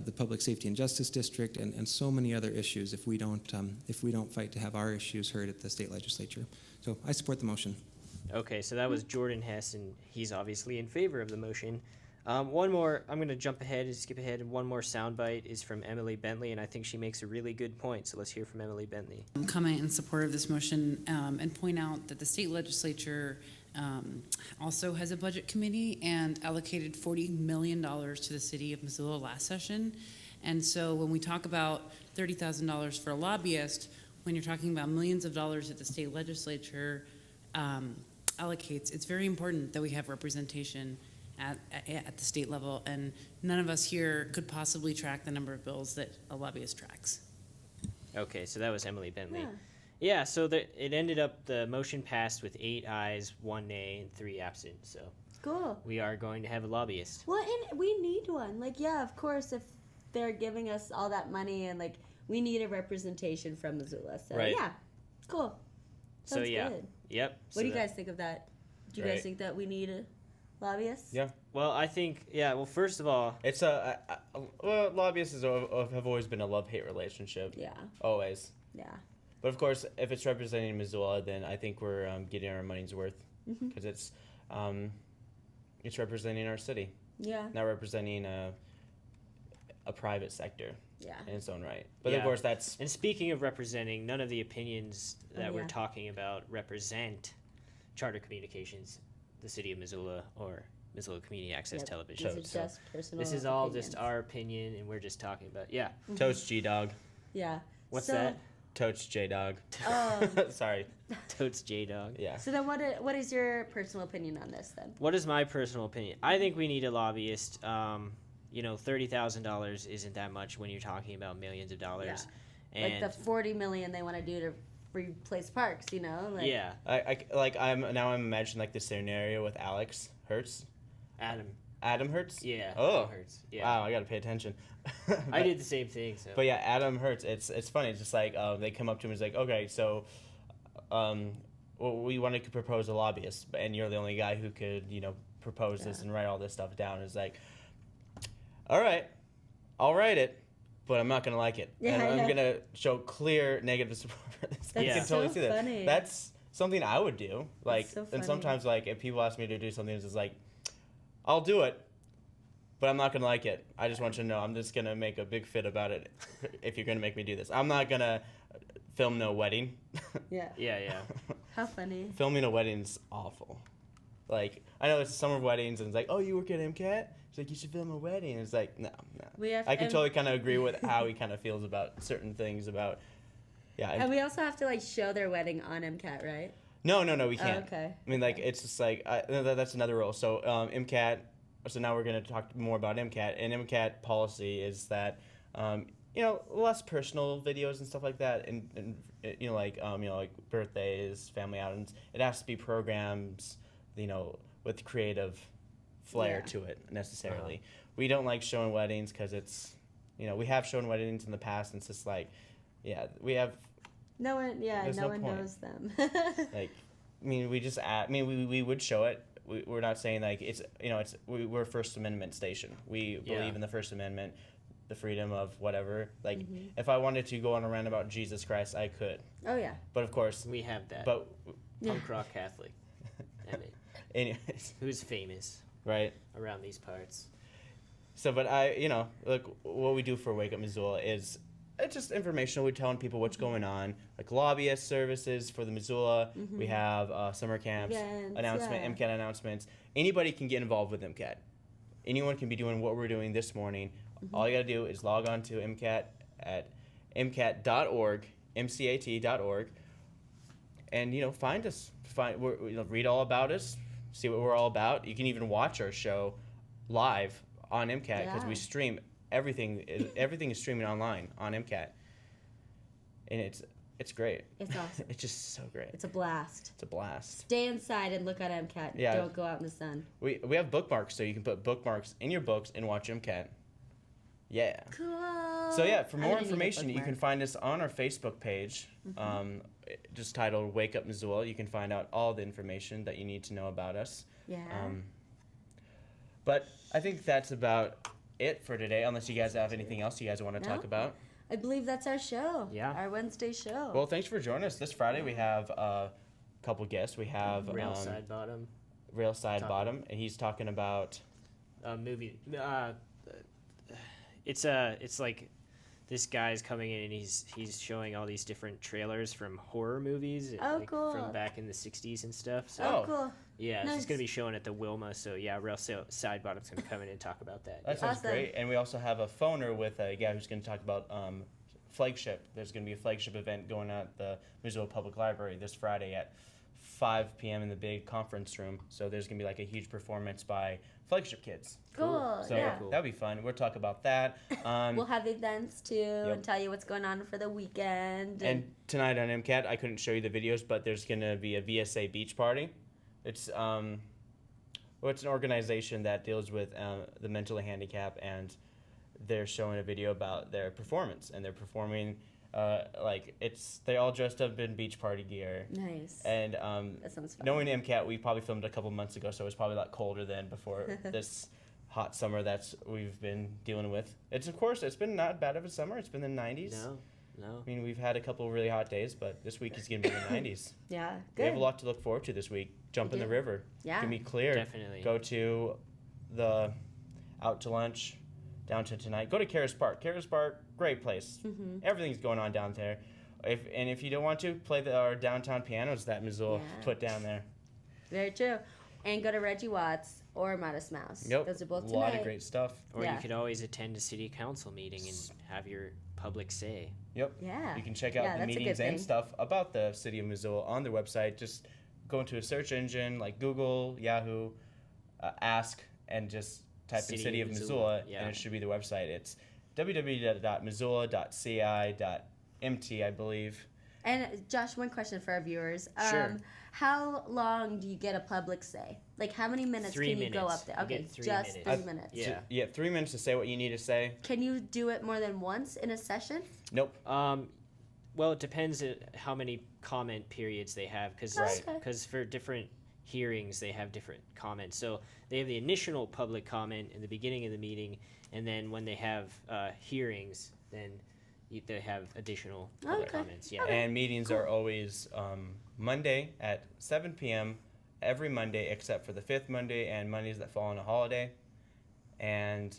the Public Safety and Justice District and so many other issues if we don't fight to have our issues heard at the state legislature. So I support the motion. Okay, so that was Jordan Hess, and he's obviously in favor of the motion. One more, I'm going to jump ahead and skip ahead, and one more soundbite is from Emily Bentley, and I think she makes a really good point, so let's hear from Emily Bentley. Comment in support of this motion and point out that the state legislature also has a budget committee and allocated $40 million to the city of Missoula last session. And so when we talk about $30,000 for a lobbyist, when you're talking about millions of dollars that the state legislature allocates, it's very important that we have representation at the state level, and none of us here could possibly track the number of bills that a lobbyist tracks. Okay, so that was Emily Bentley. Yeah, so it ended up, the motion passed with 8 ayes, 1 nay, and 3 absent, so cool. We are going to have a lobbyist. Well, and we need one. Like, yeah, of course, if they're giving us all that money, and like, we need a representation from Missoula. So right. Yeah, cool. Sounds good. Yep. What do you guys think of that? Do you guys think that we need a lobbyist? Yeah. Well, I think, well, first of all, it's lobbyists have always been a love-hate relationship. Yeah. Always. Yeah. But of course, if it's representing Missoula, then I think we're getting our money's worth, because it's representing our city. Yeah. Not representing a private sector. Yeah. In its own right. But of course, that's. And speaking of representing, none of the opinions that we're talking about represent Charter Communications, the city of Missoula, or Missoula Community Access Television. These are just personal This is all opinions. just our opinion, and we're just talking about, Totes G-Dog. Yeah. What's that? Totes J-Dog. Sorry. Totes J-Dog. Yeah. So then what is your personal opinion on this then? What is my personal opinion? I think we need a lobbyist. $30,000 isn't that much when you're talking about millions of dollars. Yeah. And like the $40 million they want to do to replace parks, Like, yeah. I'm imagining like this scenario with Alex Hertz. Adam Hertz? Yeah. Oh. Hertz. Yeah. Wow, I gotta pay attention. I did the same thing. So. But yeah, Adam Hertz. It's funny. It's just like they come up to him and it's like, okay, so, we want to propose a lobbyist, and you're the only guy who could propose this and write all this stuff down. It's like, all right, I'll write it, but I'm not gonna like it, and I'm gonna show clear negative support for this. That's I can totally so see that. funny. That's something I would do. Like, so and funny. sometimes like if people ask me to do something, it's just like, I'll do it, but I'm not gonna like it. I just want you to know I'm just gonna make a big fit about it if you're gonna make me do this. I'm not gonna film no wedding. Yeah. Yeah. How funny. Filming a wedding's awful. Like, I know it's summer weddings, and it's like, oh, you work at MCAT? It's like, you should film a wedding. It's like, no. I can totally kind of agree with how he kind of feels about certain things about, And we also have to, like, show their wedding on MCAT, right? No, we can't. Oh, okay. I mean, like, it's just like, that's another rule. So, MCAT, so now we're going to talk more about MCAT. And MCAT policy is that, less personal videos and stuff like that, and like birthdays, family outings. It has to be programs, with creative flair to it necessarily. We don't like showing weddings because it's, we have shown weddings in the past, and it's just like, we have. No one, there's no no one point. knows them. We would show it. We're not saying like we're a First Amendment station. We believe in the First Amendment, the freedom of whatever. Like, if I wanted to go on a rant about Jesus Christ, I could. Oh yeah. But of course we have that. But punk rock Catholic. Anyways, who's famous, right, around these parts. So, but look, what we do for Wake Up Missoula is it's just informational. We're telling people what's going on, like lobbyist services for the Missoula. We have summer camps, MCAT announcements. Anybody can get involved with MCAT. Anyone can be doing what we're doing this morning. All you got to do is log on to MCAT at mcat.org, mcat.org, and find us. Read all about us, see what we're all about. You can even watch our show live on MCAT because we stream everything. Everything is streaming online on MCAT, and it's great. It's awesome. It's just so great. It's a blast. It's a blast. Stay inside and look at MCAT. Yeah. Don't go out in the sun. We have bookmarks, so you can put bookmarks in your books and watch MCAT. Yeah. Cool. So yeah, for more information, you can find us on our Facebook page, just titled Wake Up Missoula. You can find out all the information that you need to know about us. Yeah. But I think that's about it for today, unless you guys have anything else you guys want to talk about. I believe that's our show. Yeah. Our Wednesday show. Well, thanks for joining us. This Friday we have a couple guests. We have Rail Side Bottom. Rail Side Bottom, and he's talking about a movie. It's like this guy's coming in and he's showing all these different trailers from horror movies. Cool. From back in the 60s and stuff. So, cool. Yeah, nice. It's going to be shown at the Wilma. So, yeah, Rail Side Bottom's going to come in and talk about that. That sounds great. And we also have a phoner with a guy who's going to talk about Flagship. There's going to be a Flagship event going on at the Missoula Public Library this Friday at 5 p.m. in the big conference room. So there's going to be like a huge performance by Flagship kids. Cool. So that'll be fun. We'll talk about that. We'll have events too and tell you what's going on for the weekend. And tonight on MCAT, I couldn't show you the videos, but there's going to be a VSA beach party. It's it's an organization that deals with the mentally handicapped, and they're showing a video about their performance, and they're performing they all dressed up in beach party gear. Nice. And that sounds fun. Knowing MCAT, we probably filmed a couple months ago, so it was probably a lot colder than before this hot summer we've been dealing with. It's been not bad of a summer. It's been the 90s. No. I mean, we've had a couple of really hot days, but this week is going to be the 90s. Yeah, good. We have a lot to look forward to this week. Jump in the river. Yeah. It's going to be clear. Definitely. Go to out to lunch, down to tonight. Go to Karis Park. Karis Park, great place. Everything's going on down there. If you don't want to, play our downtown pianos that Missoula put down there. Very true. And go to Reggie Watts or Modest Mouse. Yep. Those are both tonight. A lot of great stuff. Or you could always attend a city council meeting and have your public say. Yep. Yeah. You can check out the meetings and stuff about the city of Missoula on their website. Just go into a search engine like Google, Yahoo, Ask, and just type in City of Missoula, and it should be the website. It's www.missoula.ci.mt, I believe. And Josh, one question for our viewers. Sure. How long do you get a public say? Like, how many minutes 3 can you minutes. go up there? Okay, just 3 minutes. Yeah. You have 3 minutes to say what you need to say. Can you do it more than once in a session? Nope. Well, it depends how many comment periods they have, because for different hearings they have different comments. So they have the initial public comment in the beginning of the meeting, and then when they have hearings, then they have additional public comments. Yeah. And meetings are always Monday at 7 p.m. every Monday except for the 5th Monday and Mondays that fall on a holiday. And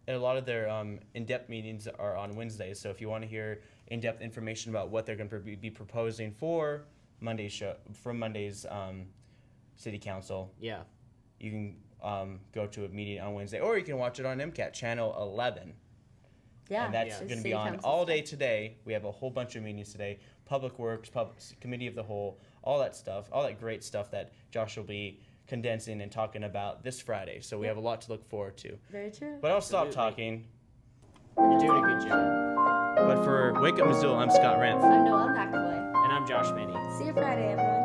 a lot of their in-depth meetings are on Wednesdays. So if you want to hear in-depth information about what they're going to be proposing for Monday's City Council, you can go to a meeting on Wednesday, or you can watch it on MCAT Channel 11. Yeah, and that's going to be on all day today. We have a whole bunch of meetings today. Public Works, Committee of the Whole, all that stuff, all that great stuff that Josh will be condensing and talking about this Friday. So we have a lot to look forward to. Very true. But I'll stop talking. You're doing a good job. But for Wake Up Missoula, I'm Scott Renth. I'm Noelle McAvoy. And I'm Josh Manny. See you Friday, everyone.